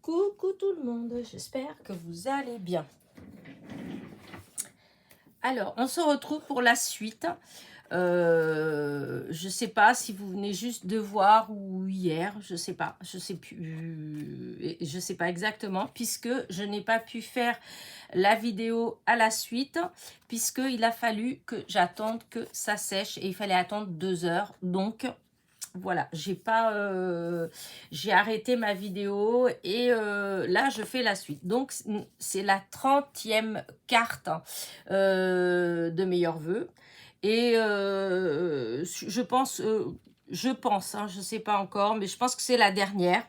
Coucou tout le monde, j'espère que vous allez bien. Alors, on se retrouve pour la suite. Je sais pas si vous venez juste de voir ou hier, je sais pas, je sais plus, je sais pas exactement, puisque je n'ai pas pu faire la vidéo à la suite, puisque il a fallu que j'attende que ça sèche et il fallait attendre 2 heures, donc voilà, j'ai arrêté ma vidéo et là je fais la suite. Donc c'est la 30e carte de meilleurs vœux et je pense, hein, je sais pas encore, mais je pense que c'est la dernière.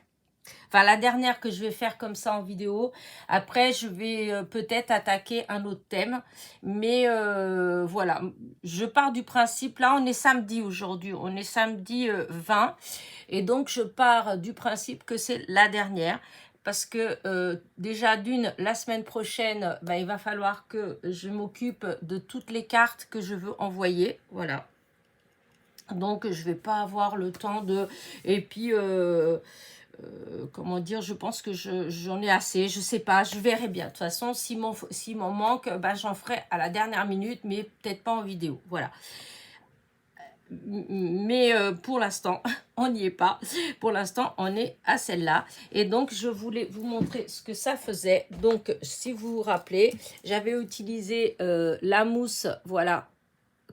Enfin, la dernière que je vais faire comme ça en vidéo. Après, je vais peut-être attaquer un autre thème. Mais voilà, je pars du principe, là, on est samedi aujourd'hui. On est samedi 20. Et donc, je pars du principe que c'est la dernière. Parce que déjà d'une, la semaine prochaine, il va falloir que je m'occupe de toutes les cartes que je veux envoyer. Voilà. Donc, je vais pas avoir le temps de... Et puis... comment dire, je pense que j'en ai assez, je sais pas, je verrai bien. De toute façon, s'il m'en manque, j'en ferai à la dernière minute, mais peut-être pas en vidéo. Voilà. Mais pour l'instant, on n'y est pas. Pour l'instant, on est à celle-là. Et donc, je voulais vous montrer ce que ça faisait. Donc, si vous vous rappelez, j'avais utilisé la mousse, voilà,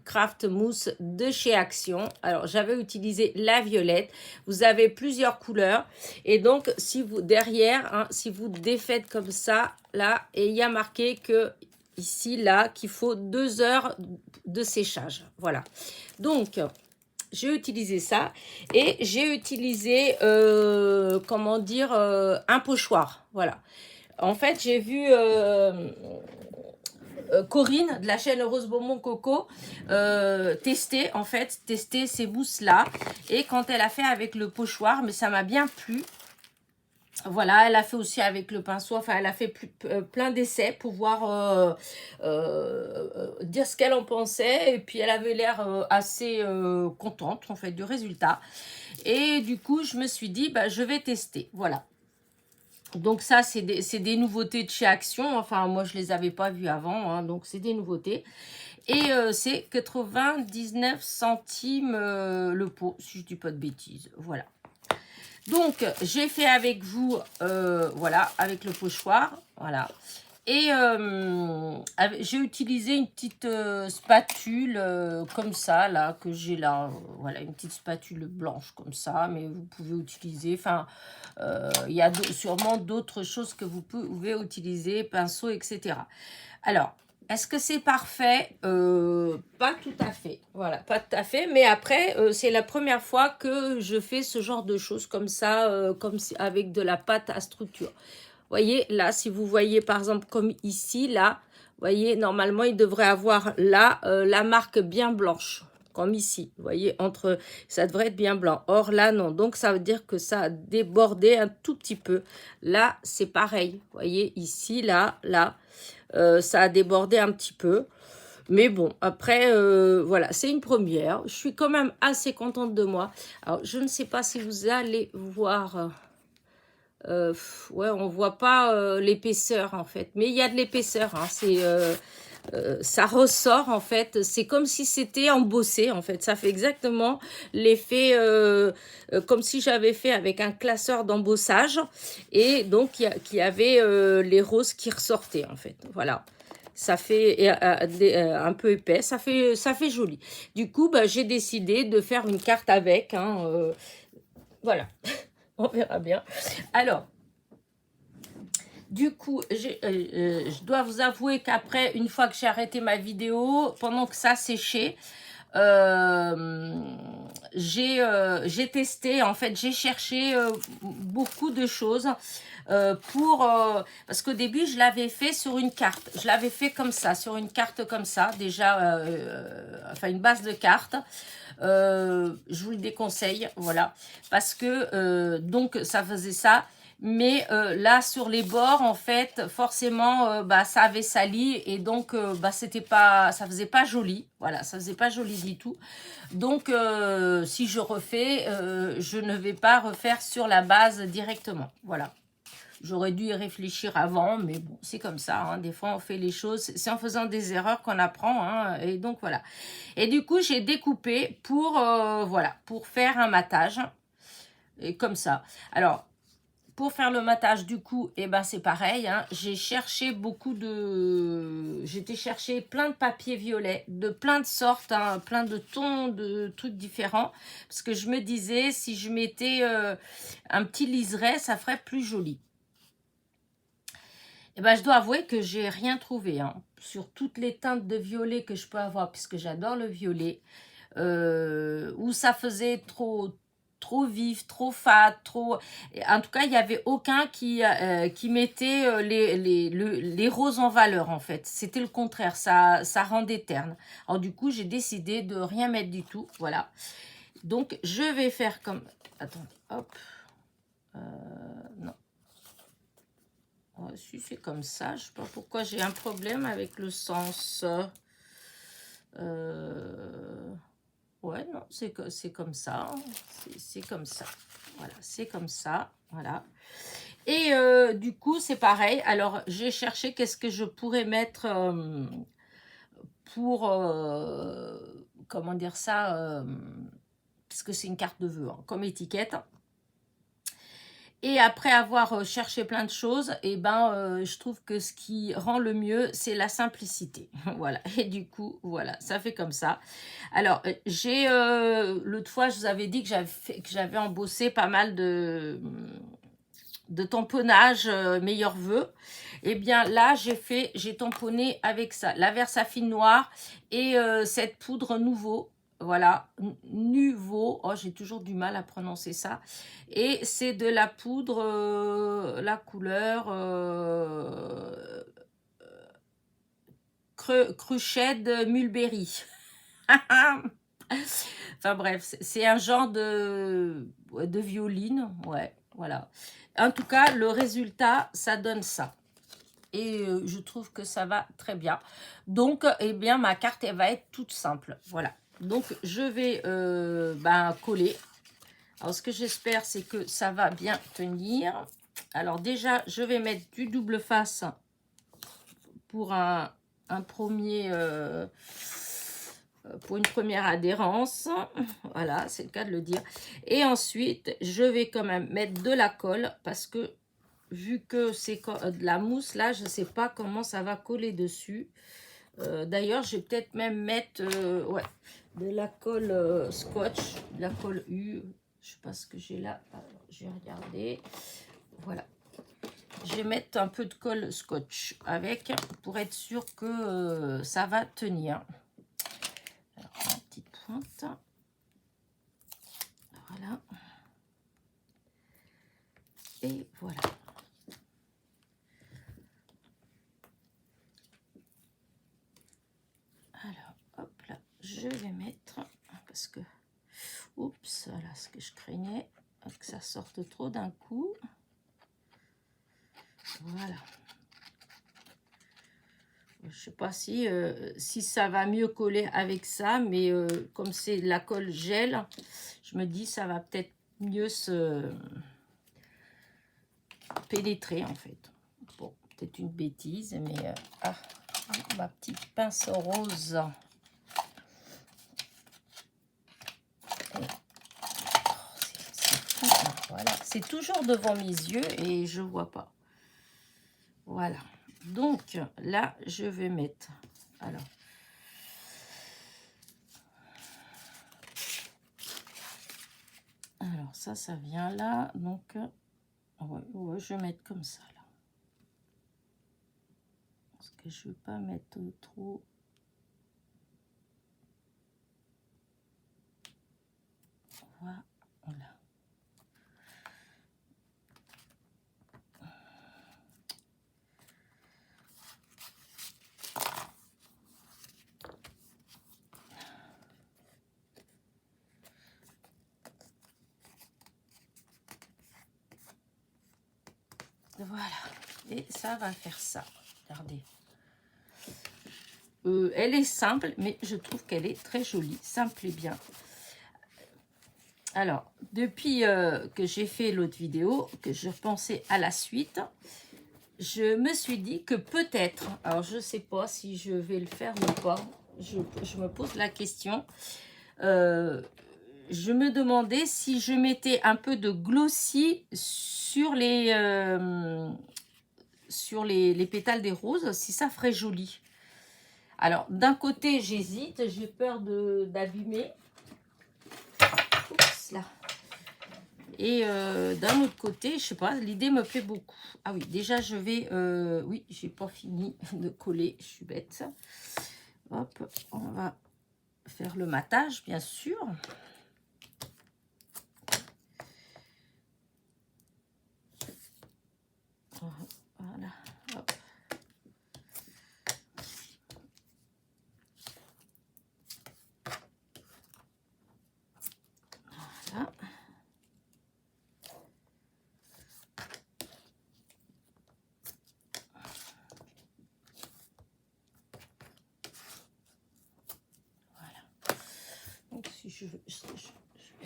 Craft Mousse de chez Action. Alors, j'avais utilisé la violette. Vous avez plusieurs couleurs. Et donc, si vous, derrière, hein, si vous défaites comme ça, là, et il y a marqué que, ici, là, qu'il faut 2 heures de séchage. Voilà. Donc, j'ai utilisé ça. Et j'ai utilisé, comment dire, un pochoir. Voilà. En fait, j'ai vu... Corinne de la chaîne Rose Beaumont Coco tester ces mousses là, et quand elle a fait avec le pochoir, mais ça m'a bien plu. Voilà, elle a fait aussi avec le pinceau, enfin elle a fait plein d'essais pour voir dire ce qu'elle en pensait, et puis elle avait l'air assez contente en fait du résultat, et du coup je me suis dit je vais tester, voilà. Donc ça, c'est des nouveautés de chez Action. Enfin, moi, je les avais pas vues avant. Hein, donc, c'est des nouveautés. Et c'est 99 centimes le pot, si je dis pas de bêtises. Voilà. Donc, j'ai fait avec vous, voilà, avec le pochoir. Voilà. Et j'ai utilisé une petite spatule comme ça, là, que j'ai là. Voilà, une petite spatule blanche comme ça, mais vous pouvez utiliser, enfin, il y a sûrement d'autres choses que vous pouvez utiliser, pinceau, etc. Alors, est-ce que c'est parfait? Pas tout à fait. Voilà, pas tout à fait. Mais après, c'est la première fois que je fais ce genre de choses comme ça, avec de la pâte à structure. Voyez, là, si vous voyez par exemple comme ici, là, voyez, normalement, il devrait avoir là la marque bien blanche, comme ici. Vous voyez, ça devrait être bien blanc. Or, là, non. Donc, ça veut dire que ça a débordé un tout petit peu. Là, c'est pareil. Vous voyez, ici, là, ça a débordé un petit peu. Mais bon, après, voilà, c'est une première. Je suis quand même assez contente de moi. Alors, je ne sais pas si vous allez voir... ouais, on voit pas l'épaisseur en fait, mais il y a de l'épaisseur, hein. Ça ressort en fait, c'est comme si c'était embossé en fait, ça fait exactement l'effet comme si j'avais fait avec un classeur d'embossage, et donc il y avait les roses qui ressortaient en fait, voilà. Ça fait un peu épais, ça fait joli. Du coup, j'ai décidé de faire une carte avec, hein, voilà. On verra bien. Alors, du coup, je dois vous avouer qu'après, une fois que j'ai arrêté ma vidéo, pendant que ça séchait, j'ai testé, en fait, j'ai cherché beaucoup de choses parce qu'au début, je l'avais fait sur une carte. Je l'avais fait comme ça, sur une carte comme ça, déjà, enfin, une base de carte. Je vous le déconseille, voilà, parce que donc ça faisait ça, mais là sur les bords en fait forcément ça avait sali, et donc ça faisait pas joli, voilà, ça faisait pas joli du tout. Donc si je refais, je ne vais pas refaire sur la base directement, voilà. J'aurais dû y réfléchir avant, mais bon, c'est comme ça. Hein. Des fois, on fait les choses. C'est en faisant des erreurs qu'on apprend. Hein, et donc, voilà. Et du coup, j'ai découpé pour, voilà, pour faire un matage. Et comme ça. Alors, pour faire le matage du cou, eh ben, c'est pareil. Hein. J'ai cherché j'étais chercher plein de papiers violets, de plein de sortes, hein, plein de tons, de trucs différents. Parce que je me disais, si je mettais un petit liseré, ça ferait plus joli. Eh ben, je dois avouer que j'ai rien trouvé. Hein. Sur toutes les teintes de violet que je peux avoir, puisque j'adore le violet, où ça faisait trop vif, trop fade, trop... En tout cas, il n'y avait aucun qui mettait les roses en valeur, en fait. C'était le contraire, ça rendait terne. Alors, du coup, j'ai décidé de rien mettre du tout, voilà. Donc, je vais faire comme... Attendez, hop. Non. Si c'est comme ça, je ne sais pas pourquoi j'ai un problème avec le sens... Ouais, non, c'est comme ça. Hein. C'est comme ça. Voilà, c'est comme ça. Voilà. Et du coup, c'est pareil. Alors, j'ai cherché qu'est-ce que je pourrais mettre pour... comment dire ça puisque c'est une carte de vœux, hein, comme étiquette. Et après avoir cherché plein de choses, eh ben, je trouve que ce qui rend le mieux, c'est la simplicité. Voilà. Et du coup, voilà, ça fait comme ça. Alors, j'ai l'autre fois, je vous avais dit que j'avais embossé pas mal de tamponnage meilleurs vœux. Eh bien, là, j'ai tamponné avec ça. La Versafine noire et cette poudre nouveau. Voilà, Nuvo, oh j'ai toujours du mal à prononcer ça, et c'est de la poudre, la couleur Cruched Mulberry. Enfin bref, c'est un genre de violine, ouais, voilà. En tout cas, le résultat, ça donne ça. Et je trouve que ça va très bien. Donc, eh bien, ma carte, elle va être toute simple, voilà. Donc, je vais coller. Alors, ce que j'espère, c'est que ça va bien tenir. Alors, déjà, je vais mettre du double face pour un premier... pour une première adhérence. Voilà, c'est le cas de le dire. Et ensuite, je vais quand même mettre de la colle parce que vu que c'est de la mousse, là, je ne sais pas comment ça va coller dessus. D'ailleurs, je vais peut-être même mettre ouais, de la colle scotch, de la colle U. Je ne sais pas ce que j'ai là. Alors, je vais regarder. Voilà. Je vais mettre un peu de colle scotch avec pour être sûr que ça va tenir. Alors, une petite pointe. Voilà. Et voilà. Alors, hop là, je vais mettre, parce que, oups, voilà ce que je craignais, que ça sorte trop d'un coup. Voilà. Je sais pas si ça va mieux coller avec ça, mais comme c'est de la colle gel, je me dis ça va peut-être mieux se pénétrer en fait. Bon, peut-être une bêtise, mais ma petite pince rose. Voilà, c'est toujours devant mes yeux et je vois pas. Voilà. Donc là, je vais mettre. Alors. Alors ça vient là. Donc, ouais, je vais mettre comme ça là. Parce que je veux pas mettre trop. Voilà. Voilà, et ça va faire ça. Regardez. Elle est simple, mais je trouve qu'elle est très jolie, simple et bien. Alors, depuis que j'ai fait l'autre vidéo, que je pensais à la suite, je me suis dit que peut-être, alors je ne sais pas si je vais le faire ou pas, je me pose la question, je me demandais si je mettais un peu de glossy sur les pétales des roses, si ça ferait joli. Alors, d'un côté, j'hésite, j'ai peur d'abîmer. Oups, là. Et d'un autre côté, je sais pas, l'idée me plaît beaucoup. Ah oui, déjà, je vais... oui, j'ai pas fini de coller, je suis bête. Hop, on va faire le matage, bien sûr. Voilà, hop. Voilà. Donc si je vais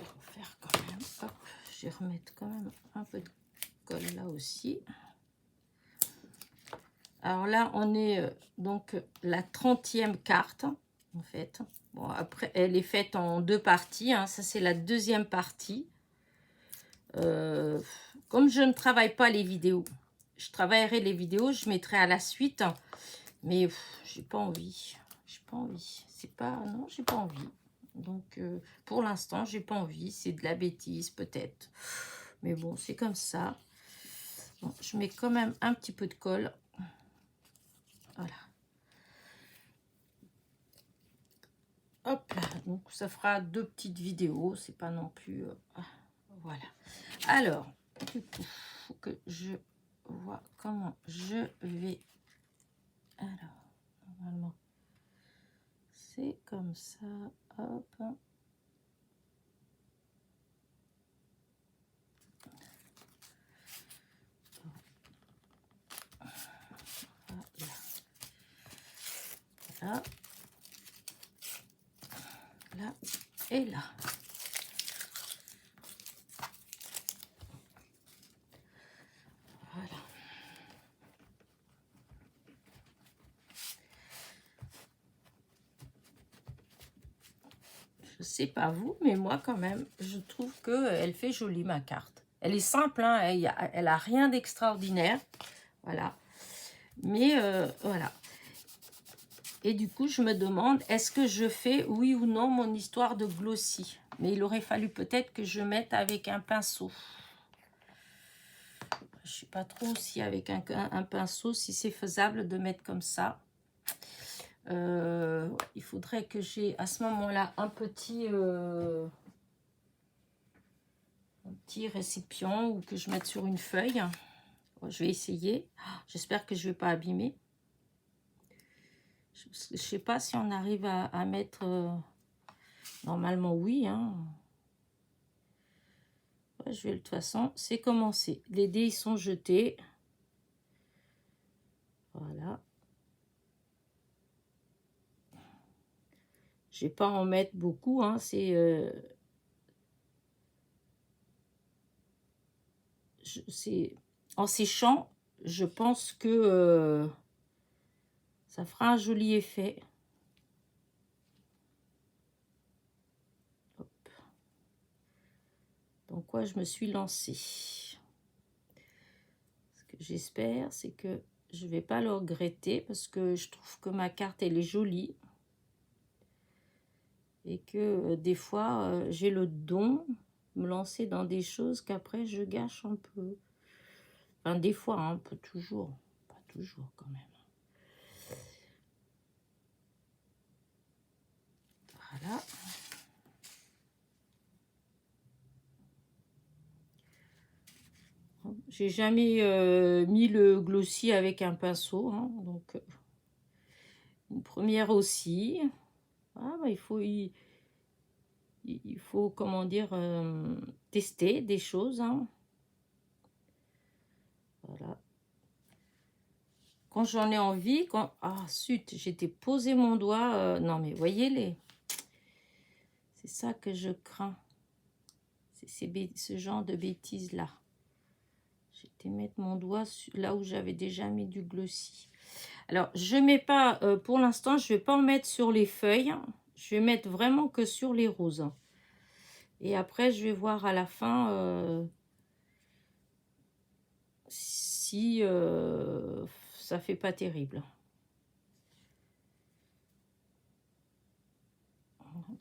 refaire quand même, hop, je vais remettre quand même un peu de colle là aussi. Alors là, on est donc la 30e carte, en fait. Bon, après, elle est faite en 2 parties, hein. Ça, c'est la 2e partie. Comme je ne travaille pas les vidéos, je travaillerai les vidéos, je mettrai à la suite. Mais j'ai pas envie. J'ai pas envie. C'est pas... Non, j'ai pas envie. Donc, pour l'instant, j'ai pas envie. C'est de la bêtise, peut-être. Mais bon, c'est comme ça. Bon, je mets quand même un petit peu de colle. Voilà. Hop là. Donc, ça fera 2 petites vidéos. C'est pas non plus... voilà. Alors, du coup, il faut que je vois comment je vais... Alors, normalement, c'est comme ça. Hop. Là, là et là. Voilà. Je sais pas vous, mais moi quand même, je trouve que elle fait jolie ma carte. Elle est simple, hein, elle a rien d'extraordinaire. Voilà. Mais voilà. Et du coup, je me demande, est-ce que je fais, oui ou non, mon histoire de glossy? Mais il aurait fallu peut-être que je mette avec un pinceau. Je ne sais pas trop si avec un pinceau, si c'est faisable de mettre comme ça. Il faudrait que j'ai à ce moment-là un petit récipient ou que je mette sur une feuille. Je vais essayer. J'espère que je ne vais pas abîmer. Je ne sais pas si on arrive à mettre... normalement, oui. Hein. Ouais, je vais, de toute façon, c'est commencé. Les dés, ils sont jetés. Voilà. Je ne vais pas en mettre beaucoup. Hein. C'est... en séchant, je pense que ça fera un joli effet. Hop. Dans quoi je me suis lancée. Ce que j'espère, c'est que je ne vais pas le regretter parce que je trouve que ma carte, elle est jolie. Et que des fois, j'ai le don de me lancer dans des choses qu'après, je gâche un peu. Enfin, des fois, hein, pas toujours. Pas toujours, quand même. Voilà. J'ai jamais mis le glossy avec un pinceau. Hein, donc, une première aussi. Ah, bah, il faut, comment dire, tester des choses. Hein. Voilà. Quand j'en ai envie, quand... Ah, zut, j'étais posé mon doigt. Non, mais voyez-les. C'est ça que je crains. ce genre de bêtises là. J'étais mettre mon doigt là où j'avais déjà mis du glossy. Alors, je mets pas, pour l'instant, je vais pas en mettre sur les feuilles. Je vais mettre vraiment que sur les roses. Et après, je vais voir à la fin si ça fait pas terrible.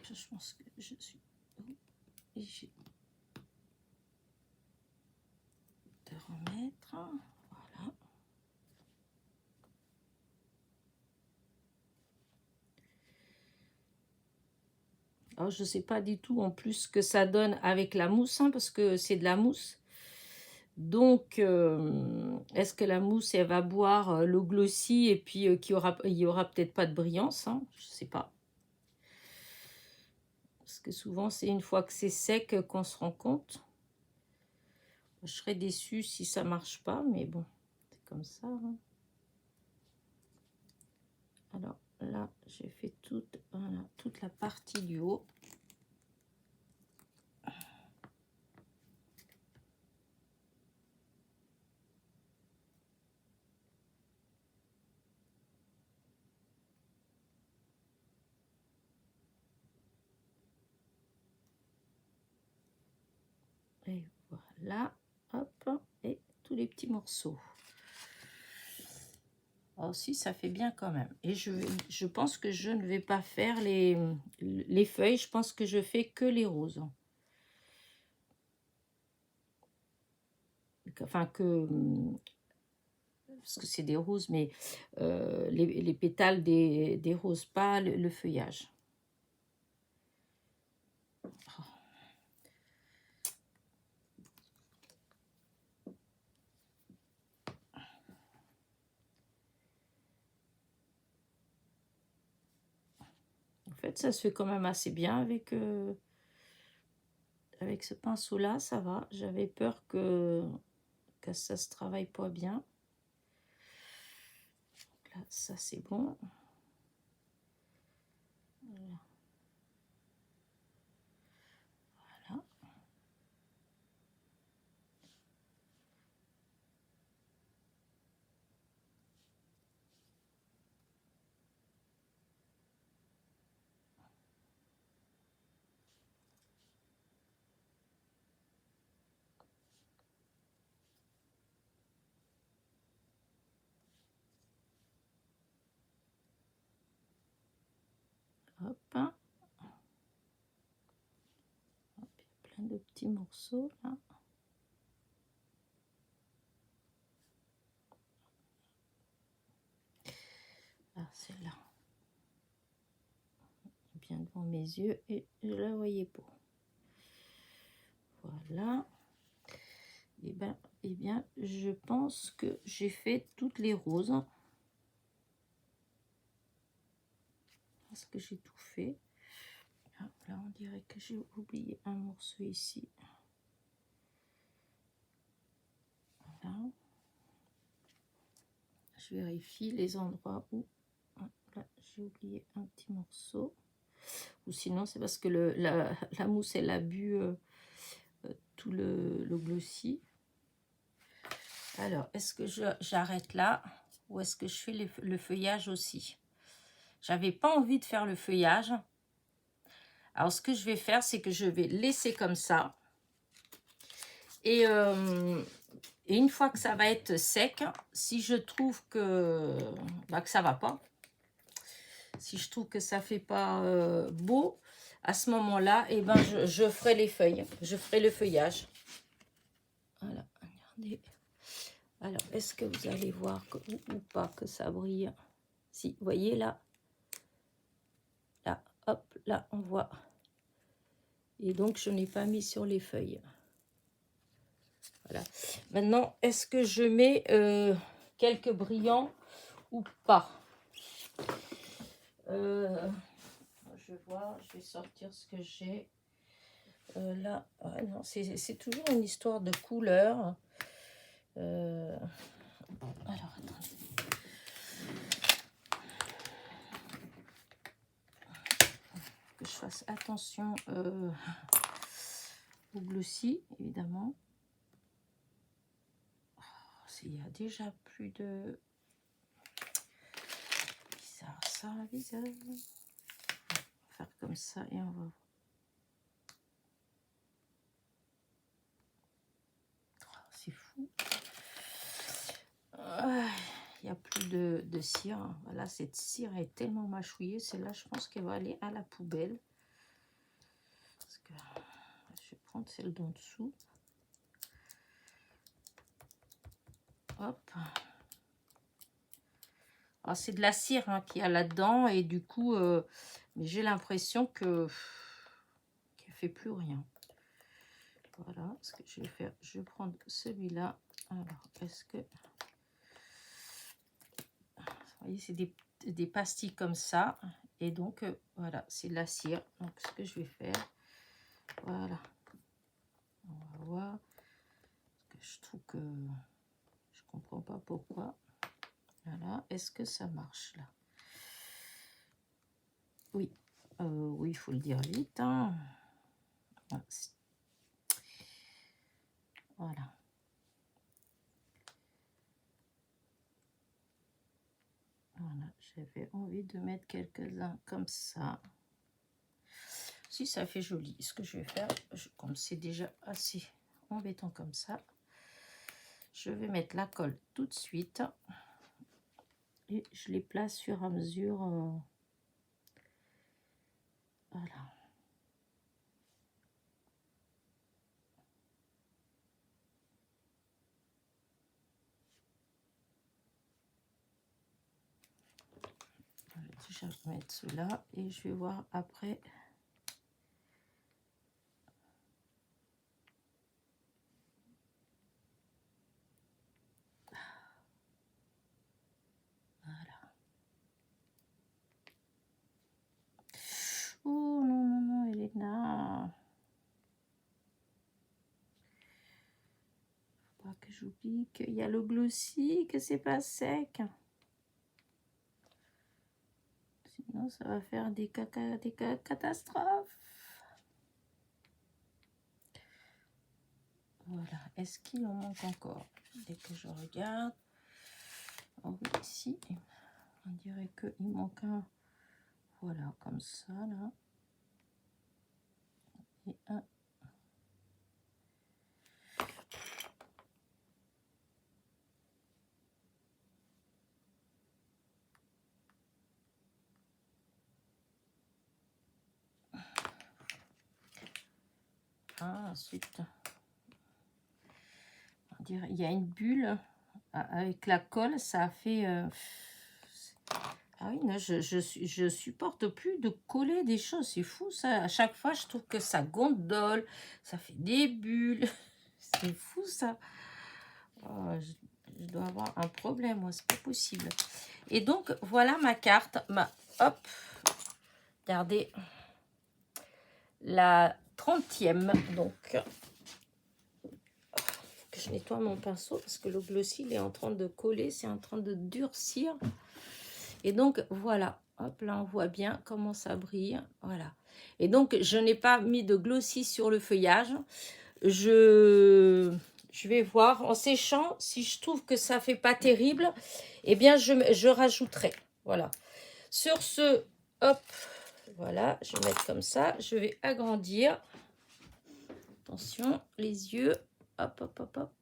Je pense que je suis obligée de remettre. Voilà. Alors, je ne sais pas du tout en plus ce que ça donne avec la mousse, hein, parce que c'est de la mousse. Donc, est-ce que la mousse, elle va boire le glossy et puis qu'il y aura peut-être pas de brillance, hein, je ne sais pas. Parce que souvent, c'est une fois que c'est sec qu'on se rend compte. Je serais déçue si ça marche pas, mais bon, c'est comme ça. Hein. Alors là, j'ai fait voilà, toute la partie du haut. Et voilà, hop, et tous les petits morceaux. Alors si, ça fait bien quand même. Et je pense que je ne vais pas faire les feuilles. Je pense que je fais que les roses. Enfin, parce que c'est des roses, mais les pétales des roses, pas le feuillage. En fait, ça se fait quand même assez bien avec ce pinceau-là, ça va. J'avais peur que ça se travaille pas bien. Là, ça c'est bon. Voilà. Hop. Hop, il y a plein de petits morceaux là. Ah, celle-là. Bien devant mes yeux et je la voyais pas. Voilà. Et bien, je pense que j'ai fait toutes les roses. Est-ce que j'ai tout fait? Ah, là, on dirait que j'ai oublié un morceau ici. Voilà. Je vérifie les endroits où là j'ai oublié un petit morceau. Ou sinon, c'est parce que la mousse, elle a bu tout le glossy. Alors, est-ce que j'arrête là ou est-ce que je fais le feuillage aussi? J'avais pas envie de faire le feuillage. Alors, ce que je vais faire, c'est que je vais laisser comme ça. Et une fois que ça va être sec, si je trouve que ça va pas, si je trouve que ça fait pas beau, à ce moment-là, eh ben, je ferai les feuilles. Je ferai le feuillage. Voilà, regardez. Alors, est-ce que vous allez voir ou pas que ça brille? Si, vous voyez là. Là, hop, là, on voit. Et donc, je n'ai pas mis sur les feuilles. Voilà. Maintenant, est-ce que je mets quelques brillants ou pas? Je vois, je vais sortir ce que j'ai. Là, non, c'est toujours une histoire de couleur. Alors, attendez. Que je fasse attention au glossy, évidemment. Oh, il y a déjà plus de... Bizarre, ça, bizarre. On va faire comme ça et on va... Oh, c'est fou. Il n'y a plus de cire. Voilà, cette cire est tellement mâchouillée. Celle-là, je pense qu'elle va aller à la poubelle. Parce que je vais prendre celle d'en dessous. Hop. C'est de la cire hein, qu'il y a là-dedans. Et du coup, j'ai l'impression que qu'elle ne fait plus rien. Voilà ce que je vais faire. Je vais prendre celui-là. Alors, est-ce que... Vous voyez, c'est des pastilles comme ça. Et donc, voilà, c'est de la cire. Donc, ce que je vais faire, voilà. On va voir. Parce que je trouve que je comprends pas pourquoi. Voilà. Est-ce que ça marche, là? Oui. Oui, il faut le dire vite. Hein. Voilà. Voilà, j'avais envie de mettre quelques-uns comme ça. Si, ça fait joli. Ce que je vais faire, comme c'est déjà assez embêtant comme ça, je vais mettre la colle tout de suite. Et je les place sur à mesure. Voilà. Je vais déjà mettre cela et je vais voir après. Voilà. Oh non, non, non, Elena. Faut pas que j'oublie qu'il y a le glossy, que c'est pas sec. Sinon, ça va faire des catastrophes. Voilà. Est-ce qu'il en manque encore? Dès que je regarde. Oh oui, ici, on dirait qu'il manque un. Voilà, comme ça, là. Et un. Ensuite, on dirait, il y a une bulle avec la colle, ça a fait... Ah oui, non, je supporte plus de coller des choses, c'est fou ça. À chaque fois, je trouve que ça gondole, ça fait des bulles. C'est fou ça. Oh, je dois avoir un problème, moi, c'est pas possible. Et donc, voilà ma carte. Hop, regardez. La 30e, donc. Faut que je nettoie mon pinceau parce que le glossy, il est en train de coller, c'est en train de durcir. Et donc, voilà. Hop, là, on voit bien comment ça brille. Voilà. Et donc, je n'ai pas mis de glossy sur le feuillage. Je vais voir en séchant. Si je trouve que ça fait pas terrible, eh bien, je rajouterai. Voilà. Sur ce, hop, voilà. Je vais mettre comme ça. Je vais agrandir. Attention, les yeux. Hop, hop, hop, hop.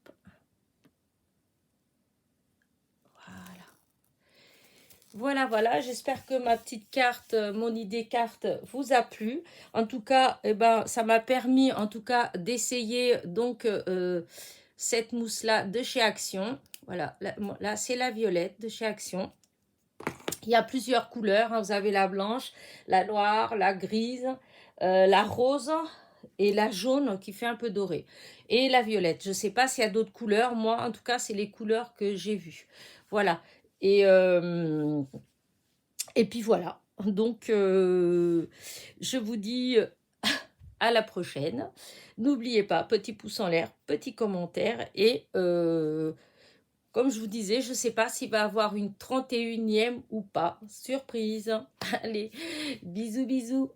Voilà, voilà, j'espère que ma petite carte, mon idée carte vous a plu. En tout cas, eh ben, ça m'a permis en tout cas d'essayer donc cette mousse-là de chez Action. Voilà, là c'est la violette de chez Action. Il y a plusieurs couleurs, hein. Vous avez la blanche, la noire, la grise, la rose et la jaune qui fait un peu doré. Et la violette, je ne sais pas s'il y a d'autres couleurs. Moi, en tout cas, c'est les couleurs que j'ai vues. Voilà. Et puis voilà, donc je vous dis à la prochaine. N'oubliez pas, petit pouce en l'air, petit commentaire. Et comme je vous disais, je ne sais pas s'il va y avoir une 31e ou pas. Surprise. Allez, bisous, bisous.